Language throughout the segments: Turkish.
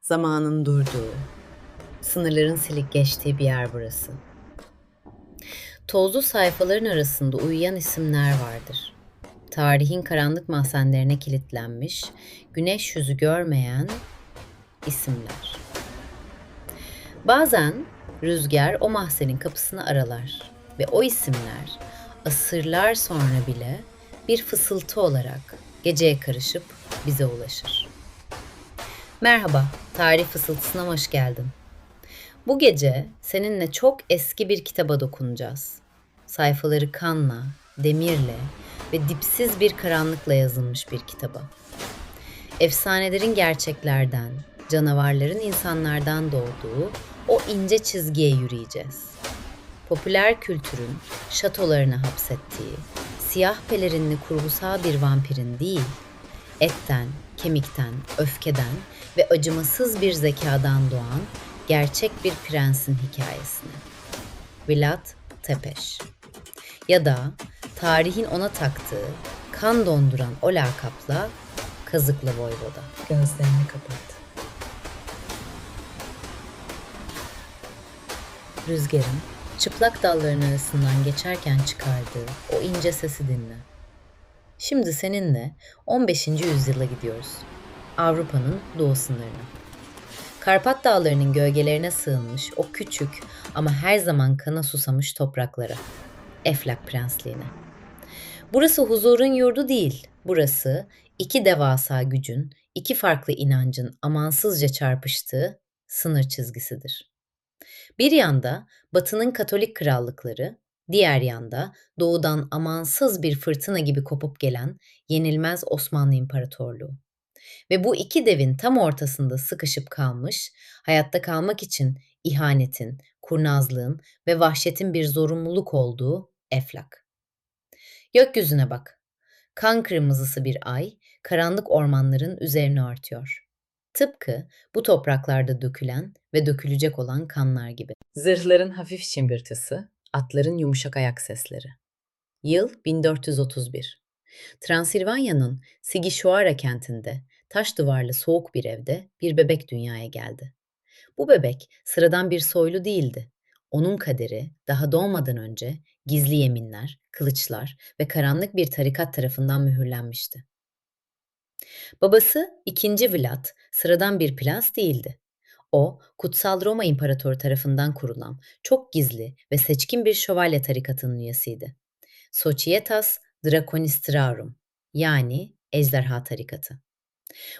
Zamanın durduğu, sınırların silik geçtiği bir yer burası. Tozlu sayfaların arasında uyuyan isimler vardır. Tarihin karanlık mahzenlerine kilitlenmiş, güneş yüzü görmeyen isimler. Bazen rüzgar o mahzenin kapısını aralar ve o isimler asırlar sonra bile bir fısıltı olarak geceye karışıp bize ulaşır. Merhaba, tarih fısıltısına hoş geldin. Bu gece seninle çok eski bir kitaba dokunacağız. Sayfaları kanla, demirle ve dipsiz bir karanlıkla yazılmış bir kitaba. Efsanelerin gerçeklerden, canavarların insanlardan doğduğu o ince çizgiye yürüyeceğiz. Popüler kültürün şatolarına hapsettiği, siyah pelerinli kurgusal bir vampirin değil, etten, kemikten, öfkeden ve acımasız bir zekadan doğan gerçek bir prensin hikayesini. Vlad Tepes. Ya da tarihin ona taktığı, kan donduran o lakapla Kazıklı Voyvoda. Gözlerini kapat. Rüzgarın çıplak dalların arasından geçerken çıkardığı o ince sesi dinle. Şimdi seninle 15. yüzyıla gidiyoruz. Avrupa'nın doğu sınırına. Karpat dağlarının gölgelerine sığınmış o küçük ama her zaman kana susamış topraklara. Eflak Prensliğine. Burası huzurun yurdu değil. Burası iki devasa gücün, iki farklı inancın amansızca çarpıştığı sınır çizgisidir. Bir yanda Batı'nın Katolik krallıkları, diğer yanda doğudan amansız bir fırtına gibi kopup gelen yenilmez Osmanlı İmparatorluğu. Ve bu iki devin tam ortasında sıkışıp kalmış, hayatta kalmak için ihanetin, kurnazlığın ve vahşetin bir zorunluluk olduğu Eflak. Gökyüzüne bak. Kan kırmızısı bir ay, karanlık ormanların üzerine artıyor. Tıpkı bu topraklarda dökülen ve dökülecek olan kanlar gibi. Zırhların hafif şımbırtısı, atların yumuşak ayak sesleri. Yıl 1431. Transilvanya'nın Sigişoara kentinde taş duvarlı soğuk bir evde bir bebek dünyaya geldi. Bu bebek sıradan bir soylu değildi. Onun kaderi daha doğmadan önce gizli yeminler, kılıçlar ve karanlık bir tarikat tarafından mühürlenmişti. Babası II. Vlad sıradan bir prens değildi. O, Kutsal Roma İmparatoru tarafından kurulan çok gizli ve seçkin bir şövalye tarikatının üyesiydi. Societas Draconistrarum, yani Ejderha Tarikatı.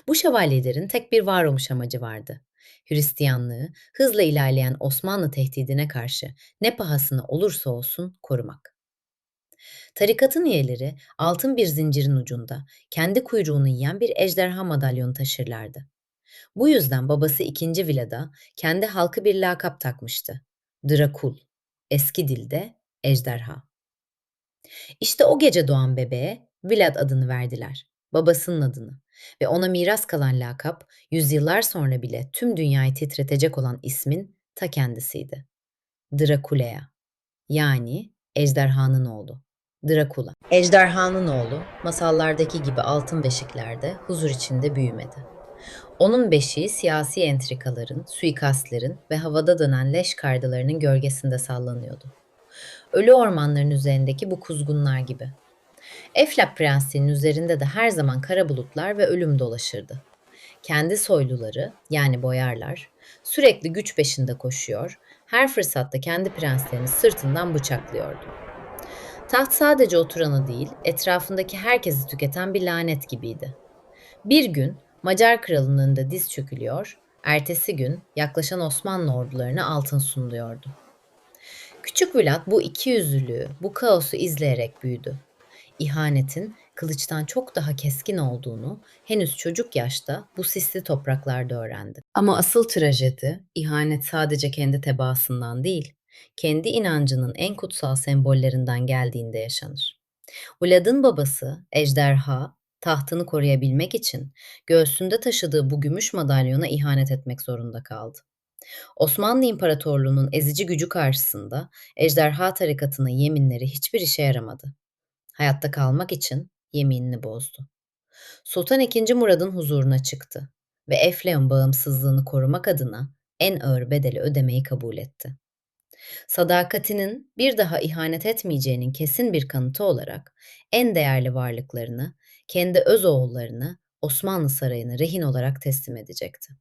Bu şövalyelerin tek bir varoluş amacı vardı. Hristiyanlığı hızla ilerleyen Osmanlı tehdidine karşı ne pahasına olursa olsun korumak. Tarikatın üyeleri altın bir zincirin ucunda kendi kuyruğunu yiyen bir ejderha madalyonu taşırlardı. Bu yüzden babası II. Vlad'a kendi halkı bir lakap takmıştı. Drakul, eski dilde ejderha. İşte o gece doğan bebeğe Vlad adını verdiler, babasının adını ve ona miras kalan lakap yüzyıllar sonra bile tüm dünyayı titretecek olan ismin ta kendisiydi. Drakulea, yani ejderhanın oğlu. Drakula. Ejderhanın oğlu masallardaki gibi altın beşiklerde huzur içinde büyümedi. Onun beşiği siyasi entrikaların, suikastlerin ve havada dönen leş kardalarının gölgesinde sallanıyordu. Ölü ormanların üzerindeki bu kuzgunlar gibi. Eflak Prensliği'nin üzerinde de her zaman kara bulutlar ve ölüm dolaşırdı. Kendi soyluları, yani boyarlar, sürekli güç peşinde koşuyor, her fırsatta kendi prenslerini sırtından bıçaklıyordu. Taht sadece oturanı değil, etrafındaki herkesi tüketen bir lanet gibiydi. Bir gün Macar kralının önünde diz çökülüyor, ertesi gün yaklaşan Osmanlı ordularına altın sunuluyordu. Küçük Vlad bu ikiyüzlülüğü, bu kaosu izleyerek büyüdü. İhanetin kılıçtan çok daha keskin olduğunu henüz çocuk yaşta bu sisli topraklarda öğrendi. Ama asıl trajedi, ihanet sadece kendi tebaasından değil, kendi inancının en kutsal sembollerinden geldiğinde yaşanır. Vlad'ın babası, ejderha, tahtını koruyabilmek için göğsünde taşıdığı bu gümüş madalyona ihanet etmek zorunda kaldı. Osmanlı İmparatorluğu'nun ezici gücü karşısında ejderha tarikatının yeminleri hiçbir işe yaramadı. Hayatta kalmak için yeminini bozdu. Sultan II. Murad'ın huzuruna çıktı. ve Efleon bağımsızlığını korumak adına en ağır bedeli ödemeyi kabul etti. Sadakatinin bir daha ihanet etmeyeceğinin kesin bir kanıtı olarak en değerli varlıklarını, kendi öz oğullarını Osmanlı Sarayı'na rehin olarak teslim edecekti.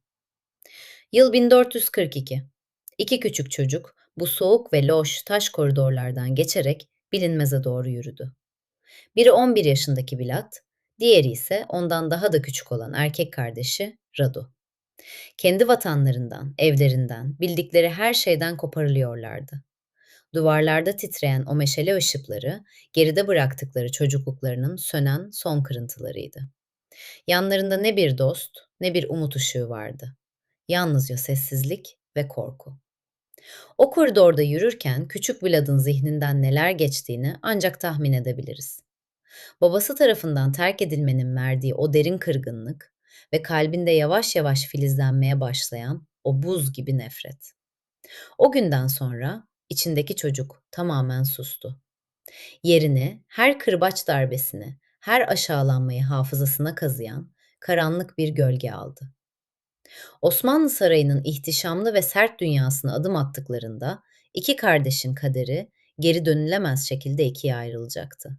Yıl 1442. İki küçük çocuk bu soğuk ve loş taş koridorlardan geçerek bilinmeze doğru yürüdü. Biri 11 yaşındaki Bilat, diğeri ise ondan daha da küçük olan erkek kardeşi Radu. Kendi vatanlarından, evlerinden, bildikleri her şeyden koparılıyorlardı. Duvarlarda titreyen o meşale ışıkları, geride bıraktıkları çocukluklarının sönen son kırıntılarıydı. Yanlarında ne bir dost, ne bir umut ışığı vardı. Yalnızca sessizlik ve korku. O koridorda yürürken küçük Vlad'ın zihninden neler geçtiğini ancak tahmin edebiliriz. Babası tarafından terk edilmenin verdiği o derin kırgınlık ve kalbinde yavaş yavaş filizlenmeye başlayan o buz gibi nefret. O günden sonra içindeki çocuk tamamen sustu. Yerini her kırbaç darbesini, her aşağılanmayı hafızasına kazıyan karanlık bir gölge aldı. Osmanlı Sarayı'nın ihtişamlı ve sert dünyasına adım attıklarında iki kardeşin kaderi geri dönülemez şekilde ikiye ayrılacaktı.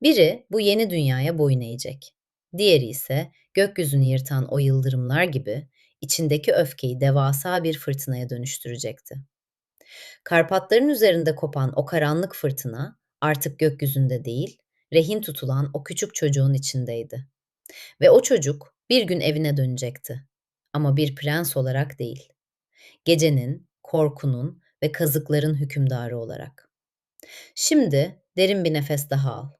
Biri bu yeni dünyaya boyun eğecek. Diğeri ise gökyüzünü yırtan o yıldırımlar gibi içindeki öfkeyi devasa bir fırtınaya dönüştürecekti. Karpatların üzerinde kopan o karanlık fırtına artık gökyüzünde değil, rehin tutulan o küçük çocuğun içindeydi. Ve o çocuk bir gün evine dönecekti. Ama bir prens olarak değil. Gecenin, korkunun ve kazıkların hükümdarı olarak. Şimdi derin bir nefes daha al.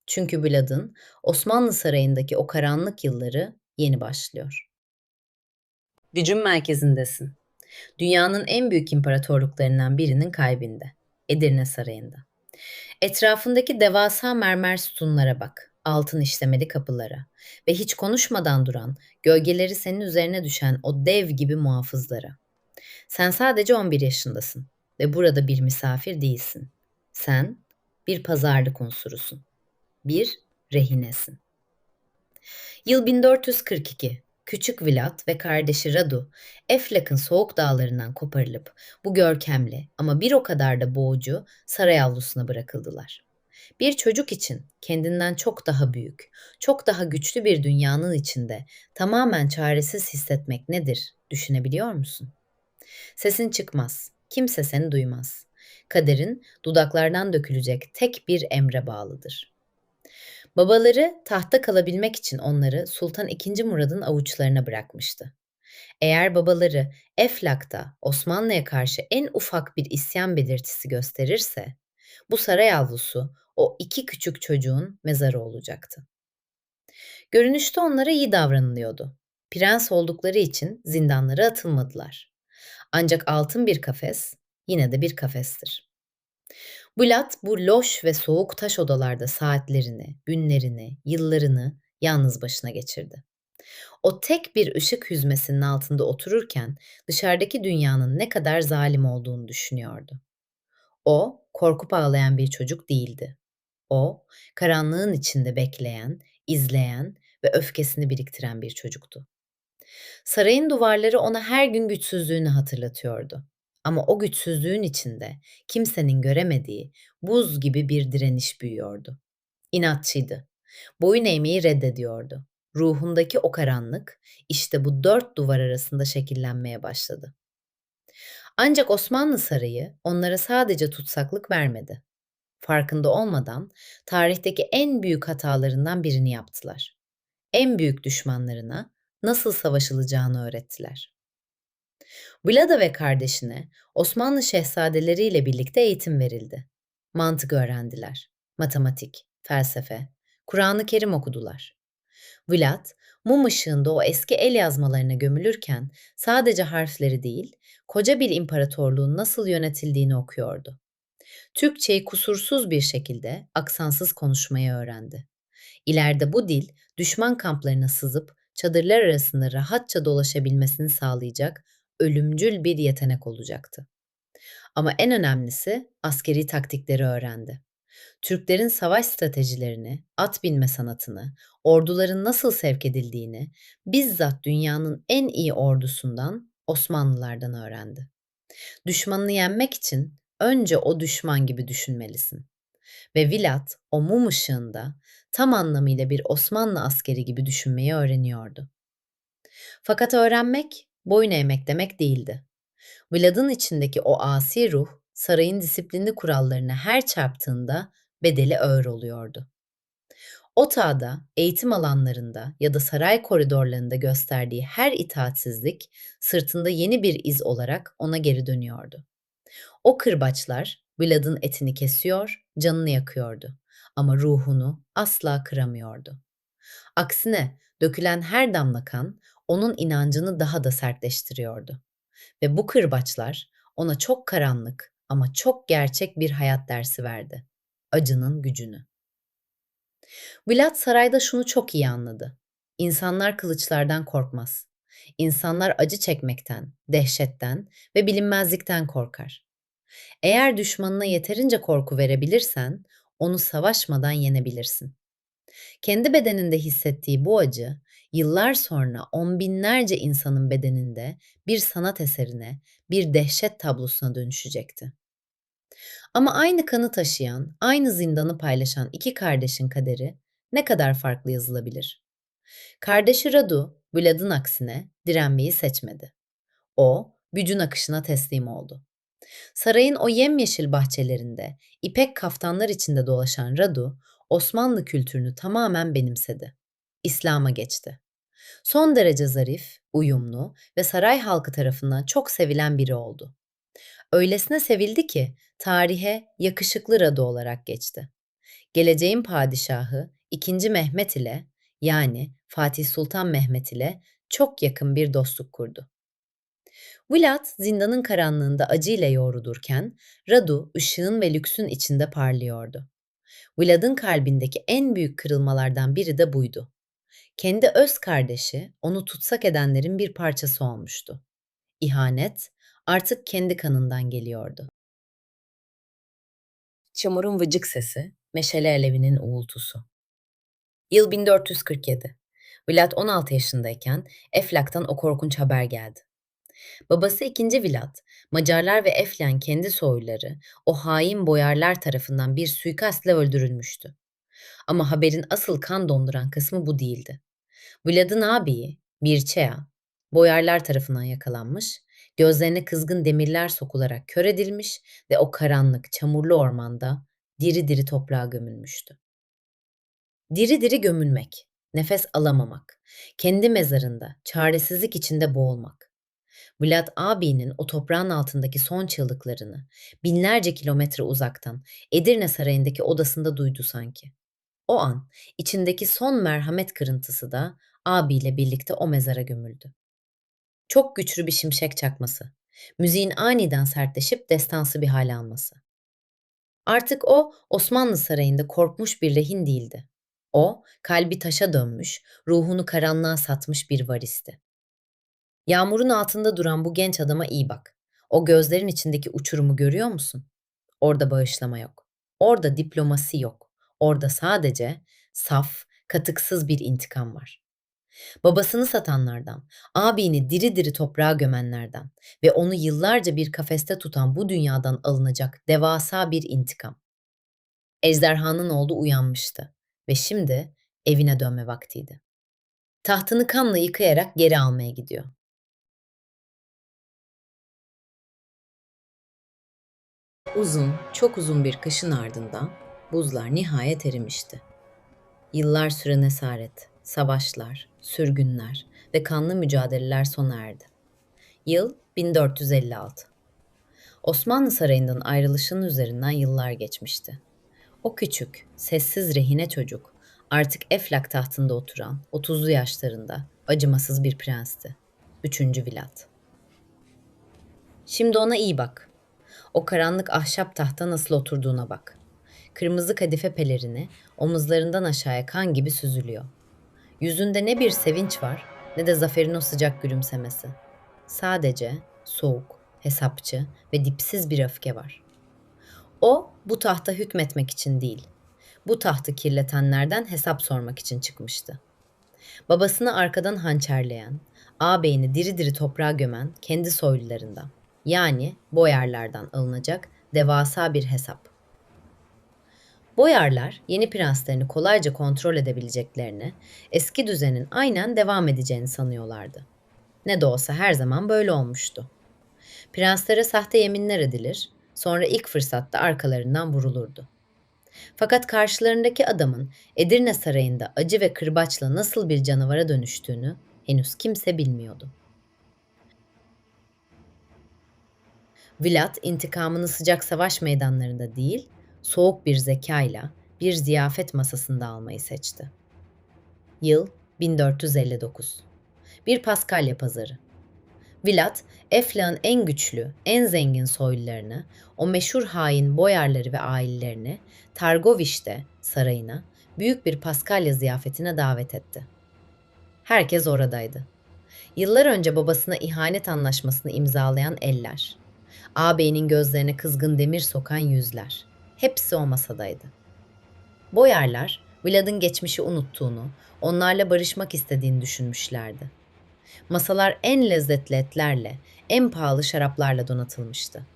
Çünkü Vlad'ın Osmanlı Sarayı'ndaki o karanlık yılları yeni başlıyor. Gücün merkezindesin. Dünyanın en büyük imparatorluklarından birinin kalbinde, Edirne Sarayı'nda. Etrafındaki devasa mermer sütunlara bak, altın işlemeli kapılara ve hiç konuşmadan duran, gölgeleri senin üzerine düşen o dev gibi muhafızlara. Sen sadece 11 yaşındasın ve burada bir misafir değilsin. Sen bir pazarlık unsurusun, bir rehinesin. Yıl 1442. Küçük Vlad ve kardeşi Radu, Eflak'ın soğuk dağlarından koparılıp bu görkemli ama bir o kadar da boğucu saray avlusuna bırakıldılar. Bir çocuk için kendinden çok daha büyük, çok daha güçlü bir dünyanın içinde tamamen çaresiz hissetmek nedir, düşünebiliyor musun? Sesin çıkmaz, kimse seni duymaz. Kaderin dudaklardan dökülecek tek bir emre bağlıdır. Babaları tahta kalabilmek için onları Sultan II. Murad'ın avuçlarına bırakmıştı. Eğer babaları Eflak'ta Osmanlı'ya karşı en ufak bir isyan belirtisi gösterirse, bu saray avlusu o iki küçük çocuğun mezarı olacaktı. Görünüşte onlara iyi davranılıyordu. Prens oldukları için zindanlara atılmadılar. Ancak altın bir kafes yine de bir kafestir. Bulat bu loş ve soğuk taş odalarda saatlerini, günlerini, yıllarını yalnız başına geçirdi. O tek bir ışık hüzmesinin altında otururken dışarıdaki dünyanın ne kadar zalim olduğunu düşünüyordu. O, korkup ağlayan bir çocuk değildi. O, karanlığın içinde bekleyen, izleyen ve öfkesini biriktiren bir çocuktu. Sarayın duvarları ona her gün güçsüzlüğünü hatırlatıyordu. Ama o güçsüzlüğün içinde kimsenin göremediği buz gibi bir direniş büyüyordu. İnatçıydı. Boyun eğmeyi reddediyordu. Ruhundaki o karanlık işte bu dört duvar arasında şekillenmeye başladı. Ancak Osmanlı Sarayı onlara sadece tutsaklık vermedi. Farkında olmadan tarihteki en büyük hatalarından birini yaptılar. En büyük düşmanlarına nasıl savaşılacağını öğrettiler. Vlada ve kardeşine Osmanlı şehzadeleriyle birlikte eğitim verildi. Mantık öğrendiler, matematik, felsefe, Kur'an-ı Kerim okudular. Vlad, mum ışığında o eski el yazmalarına gömülürken sadece harfleri değil, koca bir imparatorluğun nasıl yönetildiğini okuyordu. Türkçeyi kusursuz bir şekilde aksansız konuşmayı öğrendi. İleride bu dil düşman kamplarına sızıp çadırlar arasında rahatça dolaşabilmesini sağlayacak ölümcül bir yetenek olacaktı. Ama en önemlisi askeri taktikleri öğrendi. Türklerin savaş stratejilerini, at binme sanatını, orduların nasıl sevk edildiğini bizzat dünyanın en iyi ordusundan, Osmanlılardan öğrendi. Düşmanını yenmek için önce o düşman gibi düşünmelisin. Ve Vilat o mum ışığında tam anlamıyla bir Osmanlı askeri gibi düşünmeyi öğreniyordu. Fakat öğrenmek boyun eğmek demek değildi. Vlad'ın içindeki o asi ruh sarayın disiplinli kurallarına her çarptığında bedeli ağır oluyordu. O çağda eğitim alanlarında ya da saray koridorlarında gösterdiği her itaatsizlik sırtında yeni bir iz olarak ona geri dönüyordu. O kırbaçlar Vlad'ın etini kesiyor, canını yakıyordu ama ruhunu asla kıramıyordu. Aksine dökülen her damla kan onun inancını daha da sertleştiriyordu. Ve bu kırbaçlar ona çok karanlık ama çok gerçek bir hayat dersi verdi. Acının gücünü. Vlad sarayda şunu çok iyi anladı. İnsanlar kılıçlardan korkmaz. İnsanlar acı çekmekten, dehşetten ve bilinmezlikten korkar. Eğer düşmanına yeterince korku verebilirsen, onu savaşmadan yenebilirsin. Kendi bedeninde hissettiği bu acı, yıllar sonra on binlerce insanın bedeninde bir sanat eserine, bir dehşet tablosuna dönüşecekti. Ama aynı kanı taşıyan, aynı zindanı paylaşan iki kardeşin kaderi ne kadar farklı yazılabilir? Kardeşi Radu, Vlad'ın aksine direnmeyi seçmedi. O, gücün akışına teslim oldu. Sarayın o yemyeşil bahçelerinde, ipek kaftanlar içinde dolaşan Radu, Osmanlı kültürünü tamamen benimsedi. İslam'a geçti. Son derece zarif, uyumlu ve saray halkı tarafından çok sevilen biri oldu. Öylesine sevildi ki tarihe yakışıklı Radu olarak geçti. Geleceğin padişahı II. Mehmet ile yani Fatih Sultan Mehmet ile çok yakın bir dostluk kurdu. Vlad zindanın karanlığında acıyla yoğrulurken Radu ışığın ve lüksün içinde parlıyordu. Vlad'ın kalbindeki en büyük kırılmalardan biri de buydu. Kendi öz kardeşi onu tutsak edenlerin bir parçası olmuştu. İhanet artık kendi kanından geliyordu. Çamurun vıcık sesi, meşale alevinin uğultusu. Yıl 1447. Vlad 16 yaşındayken Eflak'tan o korkunç haber geldi. Babası II. Vlad, Macarlar ve Eflen kendi soyluları o hain boyarlar tarafından bir suikastla öldürülmüştü. Ama haberin asıl kan donduran kısmı bu değildi. Vlad'ın abiyi, Mircea, boyarlar tarafından yakalanmış, gözlerine kızgın demirler sokularak kör edilmiş ve o karanlık, çamurlu ormanda diri diri toprağa gömülmüştü. Diri diri gömülmek, nefes alamamak, kendi mezarında, çaresizlik içinde boğulmak. Vlad abinin o toprağın altındaki son çığlıklarını binlerce kilometre uzaktan Edirne Sarayı'ndaki odasında duydu sanki. O an içindeki son merhamet kırıntısı da abiyle birlikte o mezara gömüldü. Çok güçlü bir şimşek çakması. Müziğin aniden sertleşip destansı bir hale alması. Artık o Osmanlı Sarayı'nda korkmuş bir rehin değildi. O kalbi taşa dönmüş, ruhunu karanlığa satmış bir varisti. Yağmurun altında duran bu genç adama iyi bak. O gözlerin içindeki uçurumu görüyor musun? Orada bağışlama yok. Orada diplomasi yok. Orada sadece saf, katıksız bir intikam var. Babasını satanlardan, abini diri diri toprağa gömenlerden ve onu yıllarca bir kafeste tutan bu dünyadan alınacak devasa bir intikam. Ejderhanın oğlu uyanmıştı ve şimdi evine dönme vaktiydi. Tahtını kanla yıkayarak geri almaya gidiyor. Uzun, çok uzun bir kışın ardından buzlar nihayet erimişti. Yıllar süren esaret, savaşlar, sürgünler ve kanlı mücadeleler sona erdi. Yıl 1456. Osmanlı Sarayı'ndan ayrılışının üzerinden yıllar geçmişti. O küçük, sessiz rehine çocuk artık Eflak tahtında oturan 30'lu yaşlarında acımasız bir prensti. Üçüncü Vlad. Şimdi ona iyi bak. O karanlık ahşap tahta nasıl oturduğuna bak. Kırmızı kadife pelerini omuzlarından aşağıya kan gibi süzülüyor. Yüzünde ne bir sevinç var ne de zaferin o sıcak gülümsemesi. Sadece soğuk, hesapçı ve dipsiz bir öfke var. O, bu tahta hükmetmek için değil, bu tahtı kirletenlerden hesap sormak için çıkmıştı. Babasını arkadan hançerleyen, ağabeyini diri diri toprağa gömen kendi soylularından, yani boyarlardan alınacak devasa bir hesap. Boyarlar, yeni prenslerini kolayca kontrol edebileceklerini, eski düzenin aynen devam edeceğini sanıyorlardı. Ne de olsa her zaman böyle olmuştu. Prenslere sahte yeminler edilir, sonra ilk fırsatta arkalarından vurulurdu. Fakat karşılarındaki adamın Edirne Sarayı'nda acı ve kırbaçla nasıl bir canavara dönüştüğünü henüz kimse bilmiyordu. Vlad intikamını sıcak savaş meydanlarında değil, soğuk bir zekayla bir ziyafet masasında almayı seçti. Yıl 1459. Bir Paskalya pazarı. Vlad, Eflak'ın en güçlü, en zengin soylularını, o meşhur hain boyarları ve ailelerini Targoviş'te sarayına büyük bir Paskalya ziyafetine davet etti. Herkes oradaydı. Yıllar önce babasına ihanet anlaşmasını imzalayan eller, ağabeyinin gözlerine kızgın demir sokan yüzler, hepsi o masadaydı. Boyarlar, Vlad'ın geçmişi unuttuğunu, onlarla barışmak istediğini düşünmüşlerdi. Masalar en lezzetli etlerle, en pahalı şaraplarla donatılmıştı.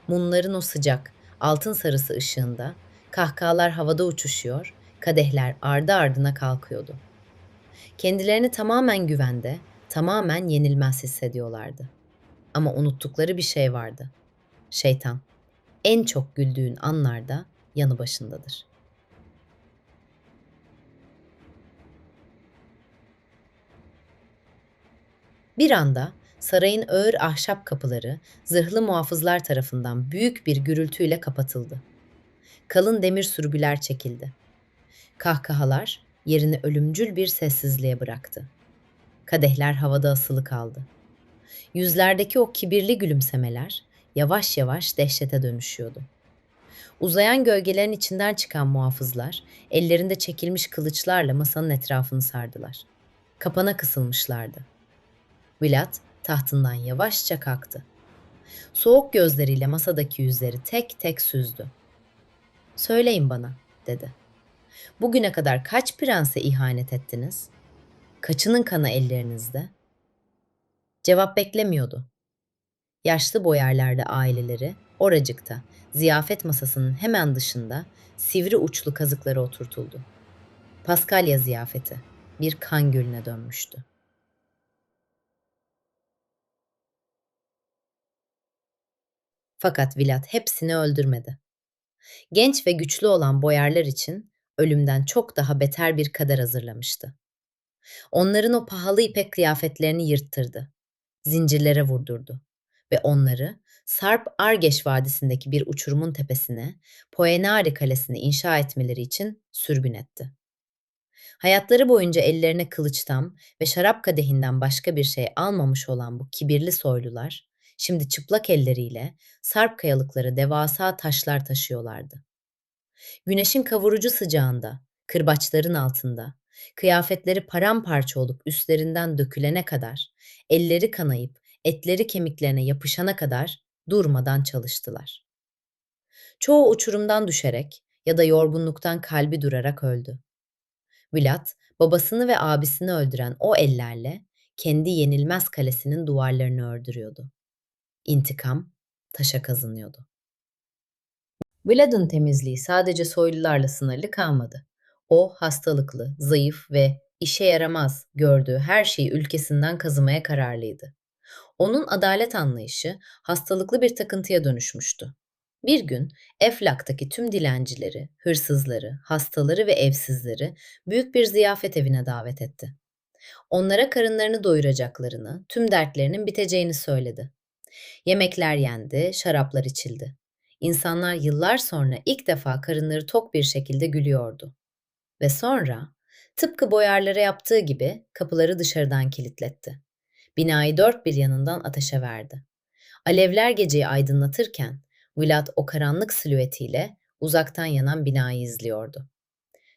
Mumların o sıcak, altın sarısı ışığında kahkahalar havada uçuşuyor, kadehler ardı ardına kalkıyordu. Kendilerini tamamen güvende, tamamen yenilmez hissediyorlardı. Ama unuttukları bir şey vardı. Şeytan, en çok güldüğün anlarda yanı başındadır. Bir anda sarayın ağır ahşap kapıları zırhlı muhafızlar tarafından büyük bir gürültüyle kapatıldı. Kalın demir sürgüler çekildi. Kahkahalar yerini ölümcül bir sessizliğe bıraktı. Kadehler havada asılı kaldı. Yüzlerdeki o kibirli gülümsemeler yavaş yavaş dehşete dönüşüyordu. Uzayan gölgelerin içinden çıkan muhafızlar ellerinde çekilmiş kılıçlarla masanın etrafını sardılar. Kapana kısılmışlardı. Vlad tahtından yavaşça kalktı. Soğuk gözleriyle masadaki yüzleri tek tek süzdü. "Söyleyin bana," dedi. "Bugüne kadar kaç prense ihanet ettiniz? Kaçının kanı ellerinizde?" Cevap beklemiyordu. Yaşlı boyarlarda aileleri oracıkta, ziyafet masasının hemen dışında sivri uçlu kazıklara oturtuldu. Paskalya ziyafeti bir kan gölüne dönmüştü. Fakat Vlad hepsini öldürmedi. Genç ve güçlü olan boyarlar için ölümden çok daha beter bir kader hazırlamıştı. Onların o pahalı ipek kıyafetlerini yırttırdı, zincirlere vurdurdu ve onları Sarp Argeş Vadisi'ndeki bir uçurumun tepesine Poenari Kalesi'ni inşa etmeleri için sürgün etti. Hayatları boyunca ellerine kılıçtan ve şarap kadehinden başka bir şey almamış olan bu kibirli soylular, şimdi çıplak elleriyle Sarp kayalıkları devasa taşlar taşıyorlardı. Güneşin kavurucu sıcağında, kırbaçların altında, kıyafetleri paramparça olup üstlerinden dökülene kadar, elleri kanayıp etleri kemiklerine yapışana kadar durmadan çalıştılar. Çoğu uçurumdan düşerek ya da yorgunluktan kalbi durarak öldü. Vlad, babasını ve abisini öldüren o ellerle kendi yenilmez kalesinin duvarlarını ördürüyordu. İntikam taşa kazınıyordu. Vlad'ın temizliği sadece soylularla sınırlı kalmadı. O hastalıklı, zayıf ve işe yaramaz gördüğü her şeyi ülkesinden kazımaya kararlıydı. Onun adalet anlayışı hastalıklı bir takıntıya dönüşmüştü. Bir gün Eflak'taki tüm dilencileri, hırsızları, hastaları ve evsizleri büyük bir ziyafet evine davet etti. Onlara karınlarını doyuracaklarını, tüm dertlerinin biteceğini söyledi. Yemekler yendi, şaraplar içildi. İnsanlar yıllar sonra ilk defa karınları tok bir şekilde gülüyordu. Ve sonra, tıpkı boyarlara yaptığı gibi kapıları dışarıdan kilitletti. Binayı dört bir yanından ateşe verdi. Alevler geceyi aydınlatırken, Vlad o karanlık silüetiyle uzaktan yanan binayı izliyordu.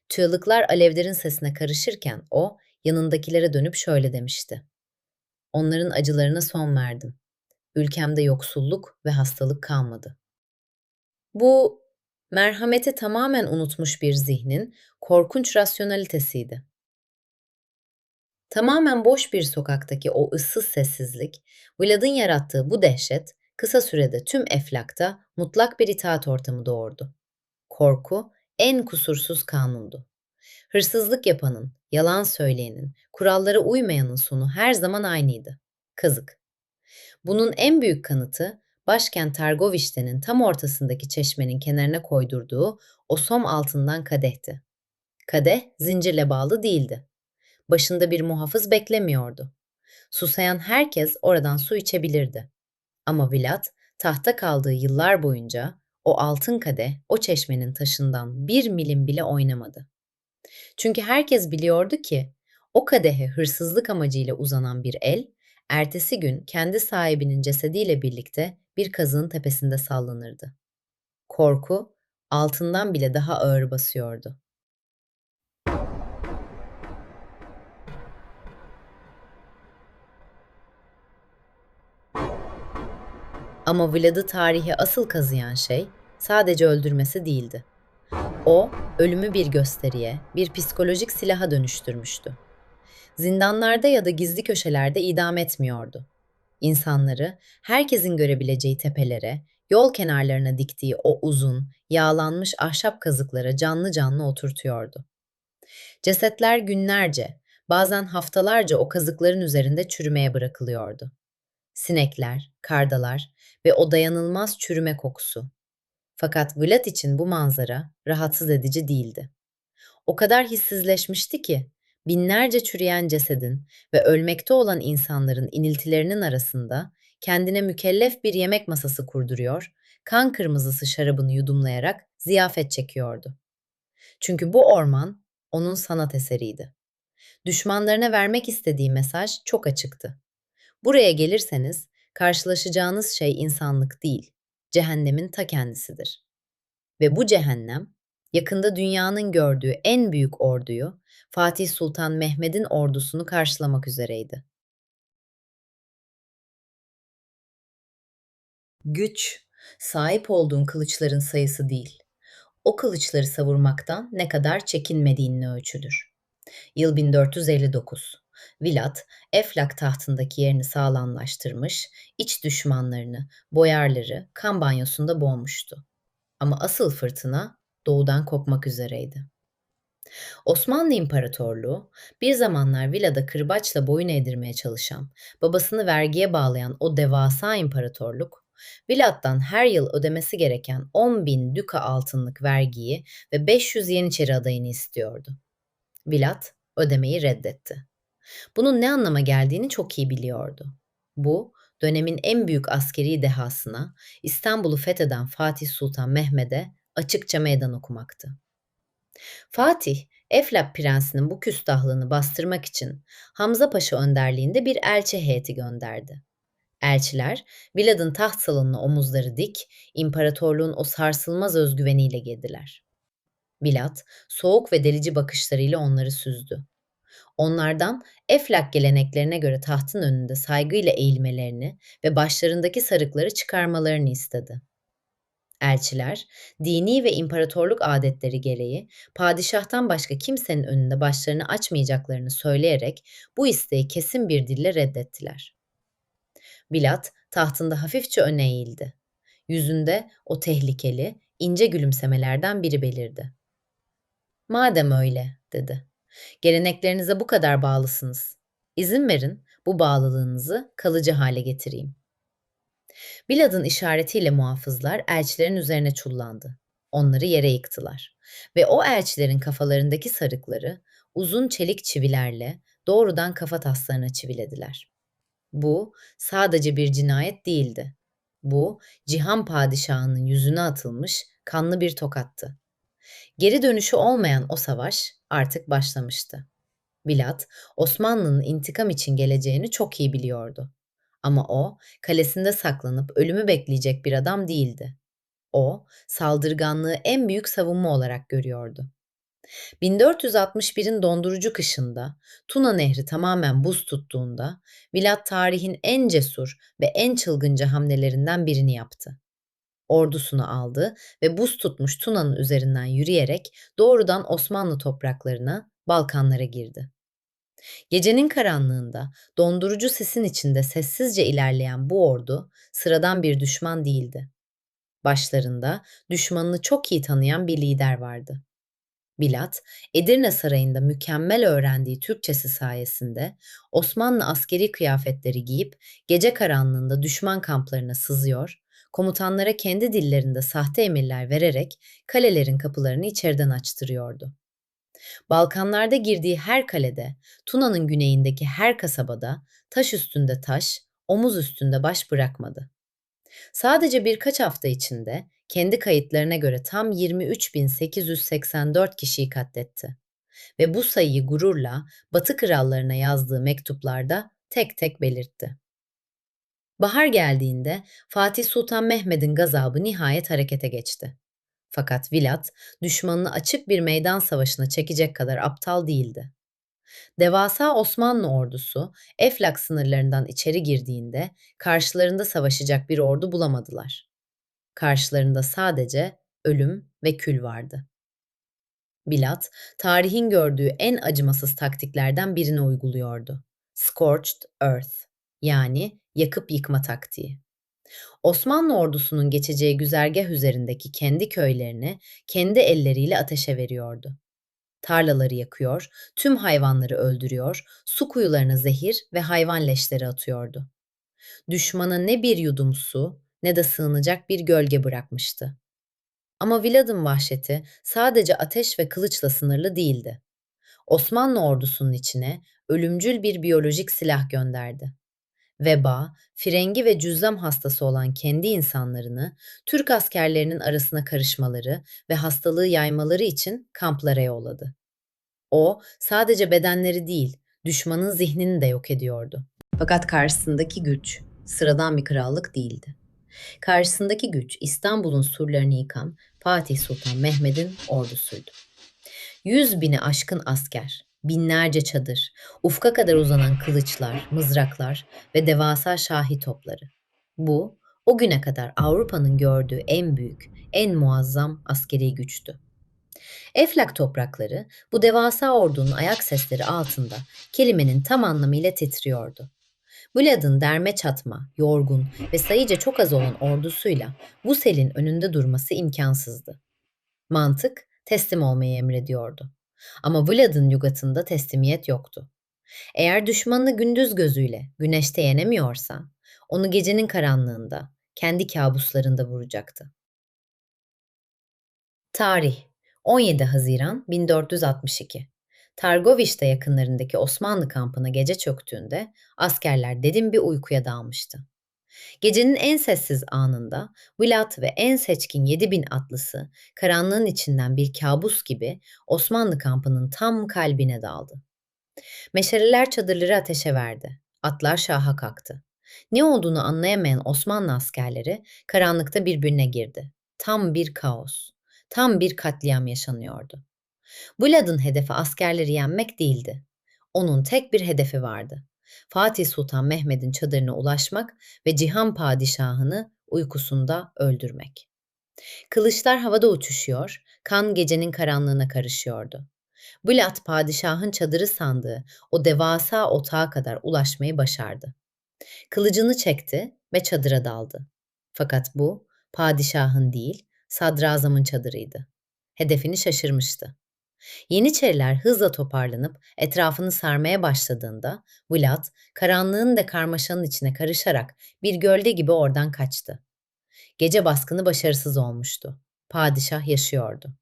Çığlıklar alevlerin sesine karışırken o, yanındakilere dönüp şöyle demişti: "Onların acılarına son verdim. Ülkemde yoksulluk ve hastalık kalmadı." Bu Merhameti tamamen unutmuş bir zihnin korkunç rasyonalitesiydi. Tamamen boş bir sokaktaki o ıssız sessizlik, Vlad'ın yarattığı bu dehşet, kısa sürede tüm Eflak'ta mutlak bir itaat ortamı doğurdu. Korku, en kusursuz kanundu. Hırsızlık yapanın, yalan söyleyenin, kurallara uymayanın sonu her zaman aynıydı. Kazık. Bunun en büyük kanıtı, başkent Targovişte'nin tam ortasındaki çeşmenin kenarına koydurduğu o som altından kadehti. Kadeh zincirle bağlı değildi. Başında bir muhafız beklemiyordu. Susayan herkes oradan su içebilirdi. Ama Vlad, tahta kaldığı yıllar boyunca o altın kadeh o çeşmenin taşından bir milim bile oynamadı. Çünkü herkes biliyordu ki o kadehe hırsızlık amacıyla uzanan bir el, ertesi gün kendi sahibinin cesediyle birlikte bir kazığın tepesinde sallanırdı. Korku, altından bile daha ağır basıyordu. Ama Vlad'ı tarihe asıl kazıyan şey sadece öldürmesi değildi. O, ölümü bir gösteriye, bir psikolojik silaha dönüştürmüştü. Zindanlarda ya da gizli köşelerde idam etmiyordu. İnsanları herkesin görebileceği tepelere, yol kenarlarına diktiği o uzun, yağlanmış ahşap kazıklara canlı canlı oturtuyordu. Cesetler günlerce, bazen haftalarca o kazıkların üzerinde çürümeye bırakılıyordu. Sinekler, kardalar ve o dayanılmaz çürüme kokusu. Fakat Vlad için bu manzara rahatsız edici değildi. O kadar hissizleşmişti ki binlerce çürüyen cesedin ve ölmekte olan insanların iniltilerinin arasında kendine mükellef bir yemek masası kurduruyor, kan kırmızısı şarabını yudumlayarak ziyafet çekiyordu. Çünkü bu orman onun sanat eseriydi. Düşmanlarına vermek istediği mesaj çok açıktı. Buraya gelirseniz karşılaşacağınız şey insanlık değil, cehennemin ta kendisidir. Ve bu cehennem, yakında dünyanın gördüğü en büyük orduyu, Fatih Sultan Mehmed'in ordusunu karşılamak üzereydi. Güç, sahip olduğun kılıçların sayısı değil, o kılıçları savurmaktan ne kadar çekinmediğinle ölçülür. Yıl 1459. Vlad, Eflak tahtındaki yerini sağlamlaştırmış, iç düşmanlarını, boyarları kan banyosunda boğmuştu. Ama asıl fırtına doğudan kopmak üzereydi. Osmanlı İmparatorluğu, bir zamanlar Vlad'a kırbaçla boyun eğdirmeye çalışan, babasını vergiye bağlayan o devasa imparatorluk, Vlad'dan her yıl ödemesi gereken 10 bin düka altınlık vergiyi ve 500 Yeniçeri adayını istiyordu. Vlad ödemeyi reddetti. Bunun ne anlama geldiğini çok iyi biliyordu. Bu, dönemin en büyük askeri dehasına, İstanbul'u fetheden Fatih Sultan Mehmed'e açıkça meydan okumaktı. Fatih, Eflak Prensi'nin bu küstahlığını bastırmak için Hamza Paşa önderliğinde bir elçi heyeti gönderdi. Elçiler, Vlad'ın taht salonuna omuzları dik, imparatorluğun o sarsılmaz özgüveniyle girdiler. Vlad, soğuk ve delici bakışlarıyla onları süzdü. Onlardan Eflak geleneklerine göre tahtın önünde saygıyla eğilmelerini ve başlarındaki sarıkları çıkarmalarını istedi. Elçiler, dini ve imparatorluk adetleri gereği padişahtan başka kimsenin önünde başlarını açmayacaklarını söyleyerek bu isteği kesin bir dille reddettiler. Bilat tahtında hafifçe öne eğildi. Yüzünde o tehlikeli, ince gülümsemelerden biri belirdi. "Madem öyle," dedi. "Geleneklerinize bu kadar bağlısınız. İzin verin bu bağlılığınızı kalıcı hale getireyim." Bilad'ın işaretiyle muhafızlar elçilerin üzerine çullandı. Onları yere yıktılar. Ve o elçilerin kafalarındaki sarıkları uzun çelik çivilerle doğrudan kafa taslarına çivilediler. Bu sadece bir cinayet değildi. Bu, Cihan Padişahı'nın yüzüne atılmış kanlı bir tokattı. Geri dönüşü olmayan o savaş artık başlamıştı. Vlad, Osmanlı'nın intikam için geleceğini çok iyi biliyordu. Ama o, kalesinde saklanıp ölümü bekleyecek bir adam değildi. O, saldırganlığı en büyük savunma olarak görüyordu. 1461'in dondurucu kışında, Tuna Nehri tamamen buz tuttuğunda, Vlad tarihin en cesur ve en çılgınca hamlelerinden birini yaptı. Ordusunu aldı ve buz tutmuş Tuna'nın üzerinden yürüyerek doğrudan Osmanlı topraklarına, Balkanlara girdi. Gecenin karanlığında, dondurucu sisin içinde sessizce ilerleyen bu ordu sıradan bir düşman değildi. Başlarında düşmanını çok iyi tanıyan bir lider vardı. Bilat, Edirne Sarayı'nda mükemmel öğrendiği Türkçesi sayesinde Osmanlı askeri kıyafetleri giyip gece karanlığında düşman kamplarına sızıyor, komutanlara kendi dillerinde sahte emirler vererek kalelerin kapılarını içeriden açtırıyordu. Balkanlarda girdiği her kalede, Tuna'nın güneyindeki her kasabada taş üstünde taş, omuz üstünde baş bırakmadı. Sadece birkaç hafta içinde kendi kayıtlarına göre tam 23.884 kişiyi katletti ve bu sayıyı gururla Batı krallarına yazdığı mektuplarda tek tek belirtti. Bahar geldiğinde Fatih Sultan Mehmed'in gazabı nihayet harekete geçti. Fakat Vilat, düşmanını açık bir meydan savaşına çekecek kadar aptal değildi. Devasa Osmanlı ordusu Eflak sınırlarından içeri girdiğinde karşılarında savaşacak bir ordu bulamadılar. Karşılarında sadece ölüm ve kül vardı. Bilat, tarihin gördüğü en acımasız taktiklerden birini uyguluyordu. Scorched Earth, yani yakıp yıkma taktiği. Osmanlı ordusunun geçeceği güzergah üzerindeki kendi köylerini kendi elleriyle ateşe veriyordu. Tarlaları yakıyor, tüm hayvanları öldürüyor, su kuyularına zehir ve hayvan leşleri atıyordu. Düşmana ne bir yudum su ne de sığınacak bir gölge bırakmıştı. Ama Vilad'ın vahşeti sadece ateş ve kılıçla sınırlı değildi. Osmanlı ordusunun içine ölümcül bir biyolojik silah gönderdi. Veba, frengi ve cüzzam hastası olan kendi insanlarını Türk askerlerinin arasına karışmaları ve hastalığı yaymaları için kamplara yolladı. O sadece bedenleri değil, düşmanın zihnini de yok ediyordu. Fakat karşısındaki güç sıradan bir krallık değildi. Karşısındaki güç İstanbul'un surlarını yıkan Fatih Sultan Mehmed'in ordusuydu. 100.000'i aşkın asker, binlerce çadır, ufka kadar uzanan kılıçlar, mızraklar ve devasa şahi topları. Bu, o güne kadar Avrupa'nın gördüğü en büyük, en muazzam askeri güçtü. Eflak toprakları bu devasa ordunun ayak sesleri altında kelimenin tam anlamıyla titriyordu. Vlad'ın derme çatma, yorgun ve sayıca çok az olan ordusuyla bu selin önünde durması imkansızdı. Mantık teslim olmayı emrediyordu. Ama Vlad'ın lügatında teslimiyet yoktu. Eğer düşmanını gündüz gözüyle güneşte yenemiyorsa, onu gecenin karanlığında, kendi kabuslarında vuracaktı. Tarih 17 Haziran 1462. Targovişte yakınlarındaki Osmanlı kampına gece çöktüğünde askerler derin bir uykuya dalmıştı. Gecenin en sessiz anında Vilat ve en seçkin 7.000 atlısı karanlığın içinden bir kabus gibi Osmanlı kampının tam kalbine daldı. Meşaleler çadırları ateşe verdi. Atlar şaha kalktı. Ne olduğunu anlayamayan Osmanlı askerleri karanlıkta birbirine girdi. Tam bir kaos, tam bir katliam yaşanıyordu. Vlad'ın hedefi askerleri yenmek değildi. Onun tek bir hedefi vardı. Fatih Sultan Mehmed'in çadırına ulaşmak ve Cihan Padişahını uykusunda öldürmek. Kılıçlar havada uçuşuyor, kan gecenin karanlığına karışıyordu. Vlad padişahın çadırı sandığı o devasa otağa kadar ulaşmayı başardı. Kılıcını çekti ve çadıra daldı. Fakat bu padişahın değil, sadrazamın çadırıydı. Hedefini şaşırmıştı. Yeniçeriler hızla toparlanıp etrafını sarmaya başladığında Vlad karanlığın ve karmaşanın içine karışarak bir gölge gibi oradan kaçtı. Gece baskını başarısız olmuştu. Padişah yaşıyordu.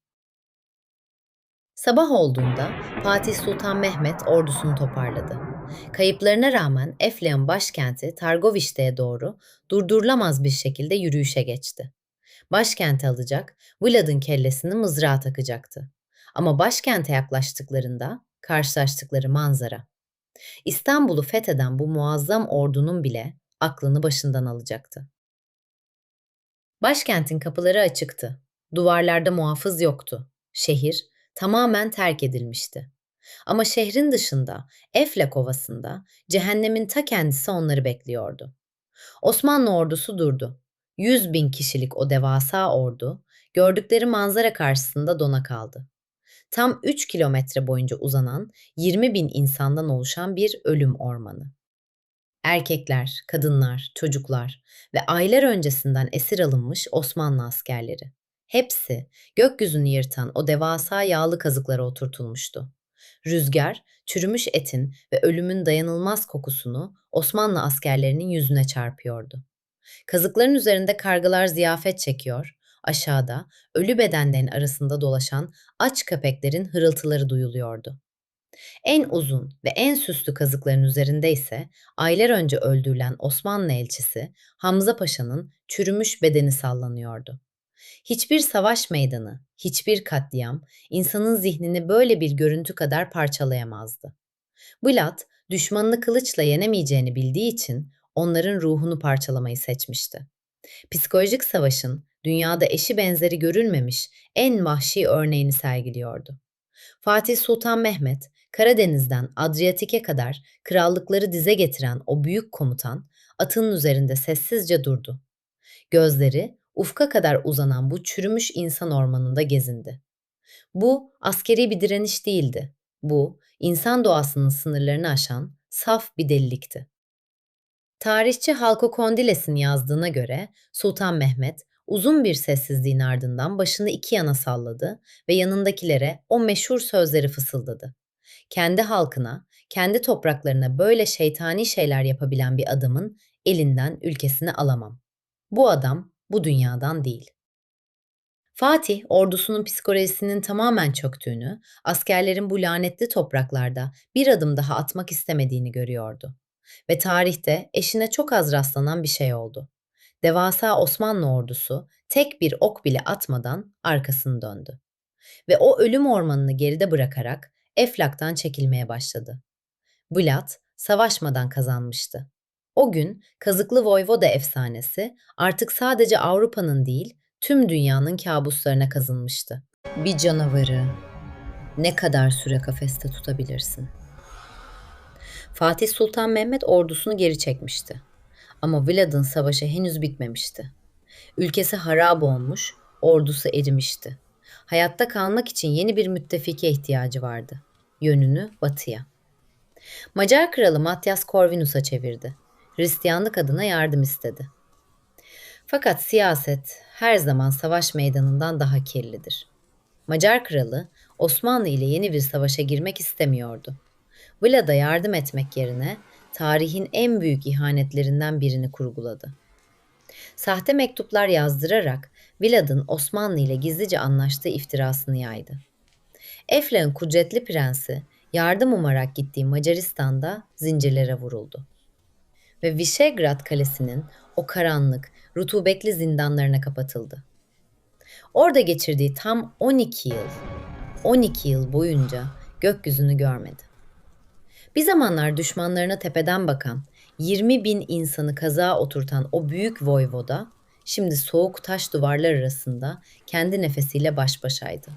Sabah olduğunda Fatih Sultan Mehmet ordusunu toparladı. Kayıplarına rağmen Eflak'ın başkenti Targovişte'ye doğru durdurulamaz bir şekilde yürüyüşe geçti. Başkenti alacak, Vlad'ın kellesini mızrağa takacaktı. Ama başkente yaklaştıklarında karşılaştıkları manzara, İstanbul'u fetheden bu muazzam ordunun bile aklını başından alacaktı. Başkentin kapıları açıktı. Duvarlarda muhafız yoktu. Şehir tamamen terk edilmişti. Ama şehrin dışında, Eflak Ovası'nda cehennemin ta kendisi onları bekliyordu. Osmanlı ordusu durdu. 100.000 kişilik o devasa ordu, gördükleri manzara karşısında dona kaldı. Tam 3 kilometre boyunca uzanan 20.000 insandan oluşan bir ölüm ormanı. Erkekler, kadınlar, çocuklar ve aylar öncesinden esir alınmış Osmanlı askerleri. Hepsi gökyüzünü yırtan o devasa yağlı kazıklara oturtulmuştu. Rüzgar, çürümüş etin ve ölümün dayanılmaz kokusunu Osmanlı askerlerinin yüzüne çarpıyordu. Kazıkların üzerinde kargalar ziyafet çekiyor, aşağıda ölü bedenlerin arasında dolaşan aç köpeklerin hırıltıları duyuluyordu. En uzun ve en süslü kazıkların üzerinde ise aylar önce öldürülen Osmanlı elçisi Hamza Paşa'nın çürümüş bedeni sallanıyordu. Hiçbir savaş meydanı, hiçbir katliam insanın zihnini böyle bir görüntü kadar parçalayamazdı. Vlad, düşmanını kılıçla yenemeyeceğini bildiği için onların ruhunu parçalamayı seçmişti. Psikolojik savaşın dünyada eşi benzeri görülmemiş en vahşi örneğini sergiliyordu. Fatih Sultan Mehmet, Karadeniz'den Adriyatik'e kadar krallıkları dize getiren o büyük komutan, atının üzerinde sessizce durdu. Gözleri ufka kadar uzanan bu çürümüş insan ormanında gezindi. Bu askeri bir direniş değildi. Bu, insan doğasının sınırlarını aşan saf bir delilikti. Tarihçi Halko Kondiles'in yazdığına göre Sultan Mehmet uzun bir sessizliğin ardından başını iki yana salladı ve yanındakilere o meşhur sözleri fısıldadı. Kendi halkına, kendi topraklarına böyle şeytani şeyler yapabilen bir adamın elinden ülkesini alamam. Bu adam bu dünyadan değil. Fatih, ordusunun psikolojisinin tamamen çöktüğünü, askerlerin bu lanetli topraklarda bir adım daha atmak istemediğini görüyordu. Ve tarihte eşine çok az rastlanan bir şey oldu. Devasa Osmanlı ordusu tek bir ok bile atmadan arkasını döndü. Ve o ölüm ormanını geride bırakarak Eflak'tan çekilmeye başladı. Vlad savaşmadan kazanmıştı. O gün Kazıklı Voyvoda efsanesi artık sadece Avrupa'nın değil, tüm dünyanın kabuslarına kazınmıştı. Bir canavarı ne kadar süre kafeste tutabilirsin? Fatih Sultan Mehmet ordusunu geri çekmişti. Ama Vlad'ın savaşı henüz bitmemişti. Ülkesi harap olmuş, ordusu erimişti. Hayatta kalmak için yeni bir müttefike ihtiyacı vardı. Yönünü batıya. Macar kralı Matyas Corvinus'a çevirdi. Hristiyanlık adına yardım istedi. Fakat siyaset her zaman savaş meydanından daha kirlidir. Macar kralı Osmanlı ile yeni bir savaşa girmek istemiyordu. Vlad'a yardım etmek yerine tarihin en büyük ihanetlerinden birini kurguladı. Sahte mektuplar yazdırarak Vlad'ın Osmanlı ile gizlice anlaştığı iftirasını yaydı. Eflak'ın kudretli prensi yardım umarak gittiği Macaristan'da zincirlere vuruldu. Ve Visegrad Kalesi'nin o karanlık, rutubetli zindanlarına kapatıldı. Orada geçirdiği tam 12 yıl boyunca gökyüzünü görmedi. Bir zamanlar düşmanlarına tepeden bakan, 20.000 insanı kazağa oturtan o büyük voyvoda, şimdi soğuk taş duvarlar arasında kendi nefesiyle baş başaydı.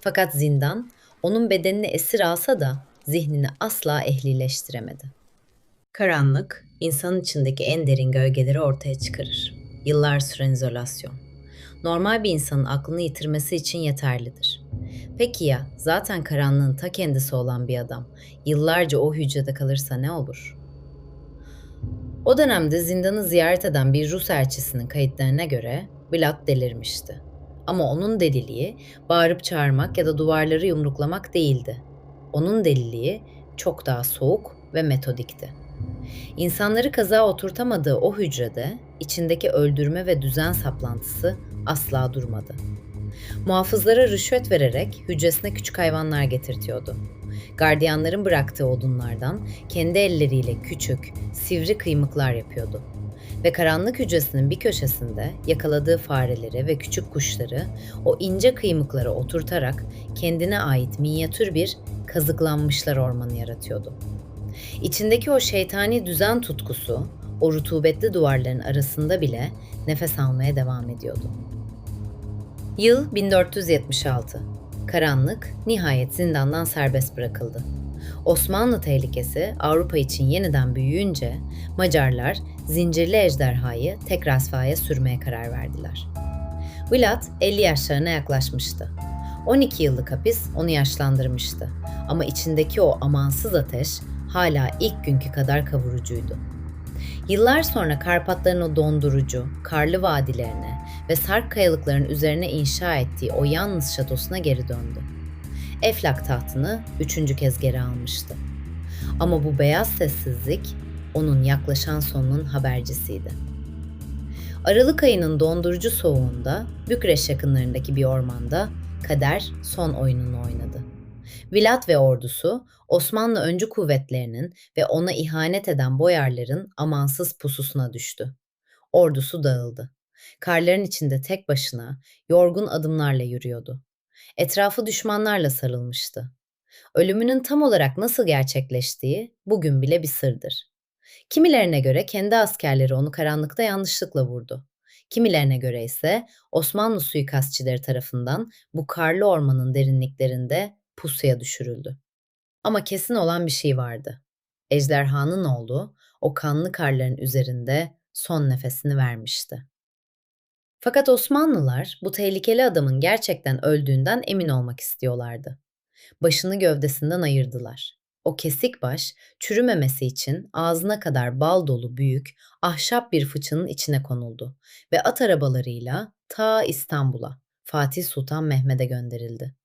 Fakat zindan, onun bedenini esir alsa da zihnini asla ehlileştiremedi. Karanlık, insanın içindeki en derin gölgeleri ortaya çıkarır. Yıllar süren izolasyon. Normal bir insanın aklını yitirmesi için yeterlidir. Peki ya zaten karanlığın ta kendisi olan bir adam yıllarca o hücrede kalırsa ne olur? O dönemde zindanı ziyaret eden bir Rus elçisinin kayıtlarına göre Vlad delirmişti. Ama onun deliliği bağırıp çağırmak ya da duvarları yumruklamak değildi. Onun deliliği çok daha soğuk ve metodikti. İnsanları kazağa oturtamadığı o hücrede içindeki öldürme ve düzen saplantısı asla durmadı. Muhafızlara rüşvet vererek hücresine küçük hayvanlar getirtiyordu. Gardiyanların bıraktığı odunlardan kendi elleriyle küçük, sivri kıymıklar yapıyordu. Ve karanlık hücresinin bir köşesinde yakaladığı fareleri ve küçük kuşları o ince kıymıklara oturtarak kendine ait minyatür bir kazıklanmışlar ormanı yaratıyordu. İçindeki o şeytani düzen tutkusu, o rutubetli duvarların arasında bile nefes almaya devam ediyordu. Yıl 1476. Karanlık nihayet zindandan serbest bırakıldı. Osmanlı tehlikesi Avrupa için yeniden büyüyünce Macarlar zincirli ejderhayı Tekrasfa'ya sürmeye karar verdiler. Vlad 50 yaşlarına yaklaşmıştı. 12 yıllık hapis onu yaşlandırmıştı. Ama içindeki o amansız ateş hala ilk günkü kadar kavurucuydu. Yıllar sonra Karpatların o dondurucu, karlı vadilerine ve sarp kayalıkların üzerine inşa ettiği o yalnız şatosuna geri döndü. Eflak tahtını üçüncü kez geri almıştı. Ama bu beyaz sessizlik onun yaklaşan sonunun habercisiydi. Aralık ayının dondurucu soğuğunda Bükreş yakınlarındaki bir ormanda kader son oyununu oynadı. Vilat ve ordusu Osmanlı öncü kuvvetlerinin ve ona ihanet eden boyarların amansız pususuna düştü. Ordusu dağıldı. Karların içinde tek başına yorgun adımlarla yürüyordu. Etrafı düşmanlarla sarılmıştı. Ölümünün tam olarak nasıl gerçekleştiği bugün bile bir sırdır. Kimilerine göre kendi askerleri onu karanlıkta yanlışlıkla vurdu. Kimilerine göre ise Osmanlı suikastçileri tarafından bu karlı ormanın derinliklerinde pusuya düşürüldü. Ama kesin olan bir şey vardı. Ejderhanın oğlu o kanlı karların üzerinde son nefesini vermişti. Fakat Osmanlılar bu tehlikeli adamın gerçekten öldüğünden emin olmak istiyorlardı. Başını gövdesinden ayırdılar. O kesik baş, çürümemesi için ağzına kadar bal dolu büyük, ahşap bir fıçının içine konuldu ve at arabalarıyla ta İstanbul'a, Fatih Sultan Mehmet'e gönderildi.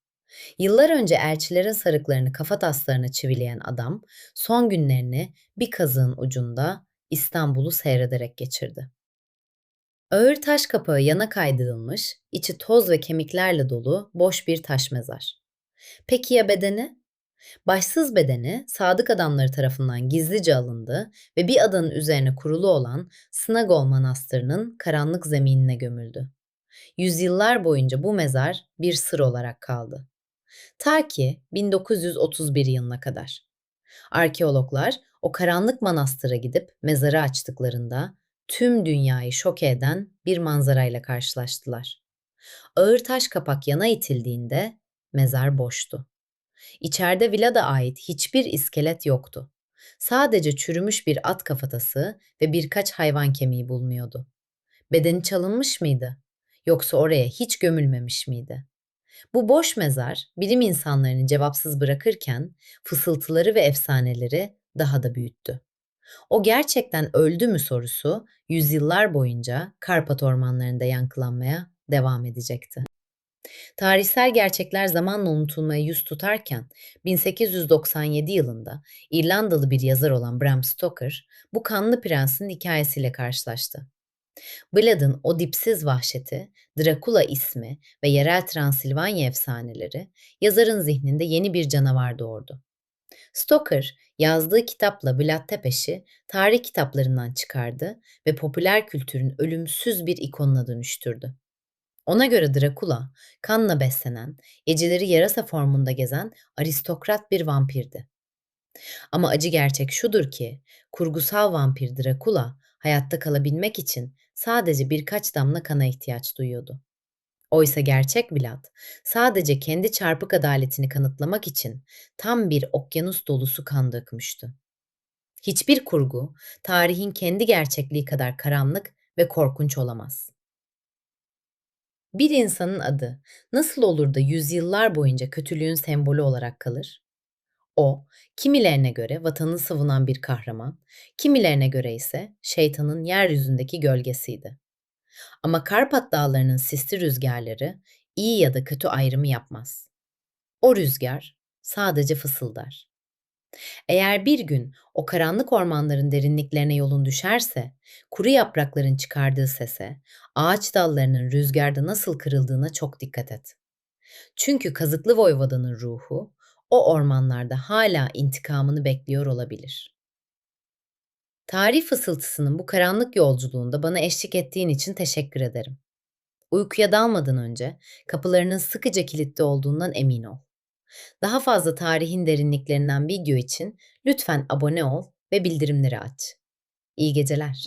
Yıllar önce elçilerin sarıklarını kafataslarına çivileyen adam, son günlerini bir kazığın ucunda İstanbul'u seyrederek geçirdi. Ağır taş kapağı yana kaydırılmış, içi toz ve kemiklerle dolu boş bir taş mezar. Peki ya bedeni? Başsız bedeni sadık adamları tarafından gizlice alındı ve bir adanın üzerine kurulu olan Snagol Manastırı'nın karanlık zeminine gömüldü. Yüzyıllar boyunca bu mezar bir sır olarak kaldı. Ta ki 1931 yılına kadar. Arkeologlar o karanlık manastıra gidip mezarı açtıklarında tüm dünyayı şok eden bir manzarayla karşılaştılar. Ağır taş kapak yana itildiğinde mezar boştu. İçeride Vlad'a ait hiçbir iskelet yoktu. Sadece çürümüş bir at kafatası ve birkaç hayvan kemiği bulunuyordu. Bedeni çalınmış mıydı? Yoksa oraya hiç gömülmemiş miydi? Bu boş mezar bilim insanlarını cevapsız bırakırken fısıltıları ve efsaneleri daha da büyüttü. O gerçekten öldü mü sorusu yüzyıllar boyunca Karpat ormanlarında yankılanmaya devam edecekti. Tarihsel gerçekler zamanla unutulmaya yüz tutarken 1897 yılında İrlandalı bir yazar olan Bram Stoker bu kanlı prensin hikayesiyle karşılaştı. Vlad'ın o dipsiz vahşeti, Drakula ismi ve yerel Transilvanya efsaneleri yazarın zihninde yeni bir canavar doğurdu. Stoker yazdığı kitapla Vlad Tepes'i tarih kitaplarından çıkardı ve popüler kültürün ölümsüz bir ikonuna dönüştürdü. Ona göre Drakula, kanla beslenen, geceleri yarasa formunda gezen aristokrat bir vampirdi. Ama acı gerçek şudur ki, kurgusal vampir Drakula hayatta kalabilmek için sadece birkaç damla kana ihtiyaç duyuyordu. Oysa gerçek Vlad sadece kendi çarpık adaletini kanıtlamak için tam bir okyanus dolusu kan dökmüştü. Hiçbir kurgu tarihin kendi gerçekliği kadar karanlık ve korkunç olamaz. Bir insanın adı nasıl olur da yüzyıllar boyunca kötülüğün sembolü olarak kalır? O, kimilerine göre vatanı savunan bir kahraman, kimilerine göre ise şeytanın yeryüzündeki gölgesiydi. Ama Karpat dağlarının sisli rüzgarları iyi ya da kötü ayrımı yapmaz. O rüzgar sadece fısıldar. Eğer bir gün o karanlık ormanların derinliklerine yolun düşerse, kuru yaprakların çıkardığı sese, ağaç dallarının rüzgarda nasıl kırıldığına çok dikkat et. Çünkü Kazıklı Voyvoda'nın ruhu o ormanlarda hala intikamını bekliyor olabilir. Tarih fısıltısının bu karanlık yolculuğunda bana eşlik ettiğin için teşekkür ederim. Uykuya dalmadan önce kapılarının sıkıca kilitli olduğundan emin ol. Daha fazla tarihin derinliklerinden video için lütfen abone ol ve bildirimleri aç. İyi geceler.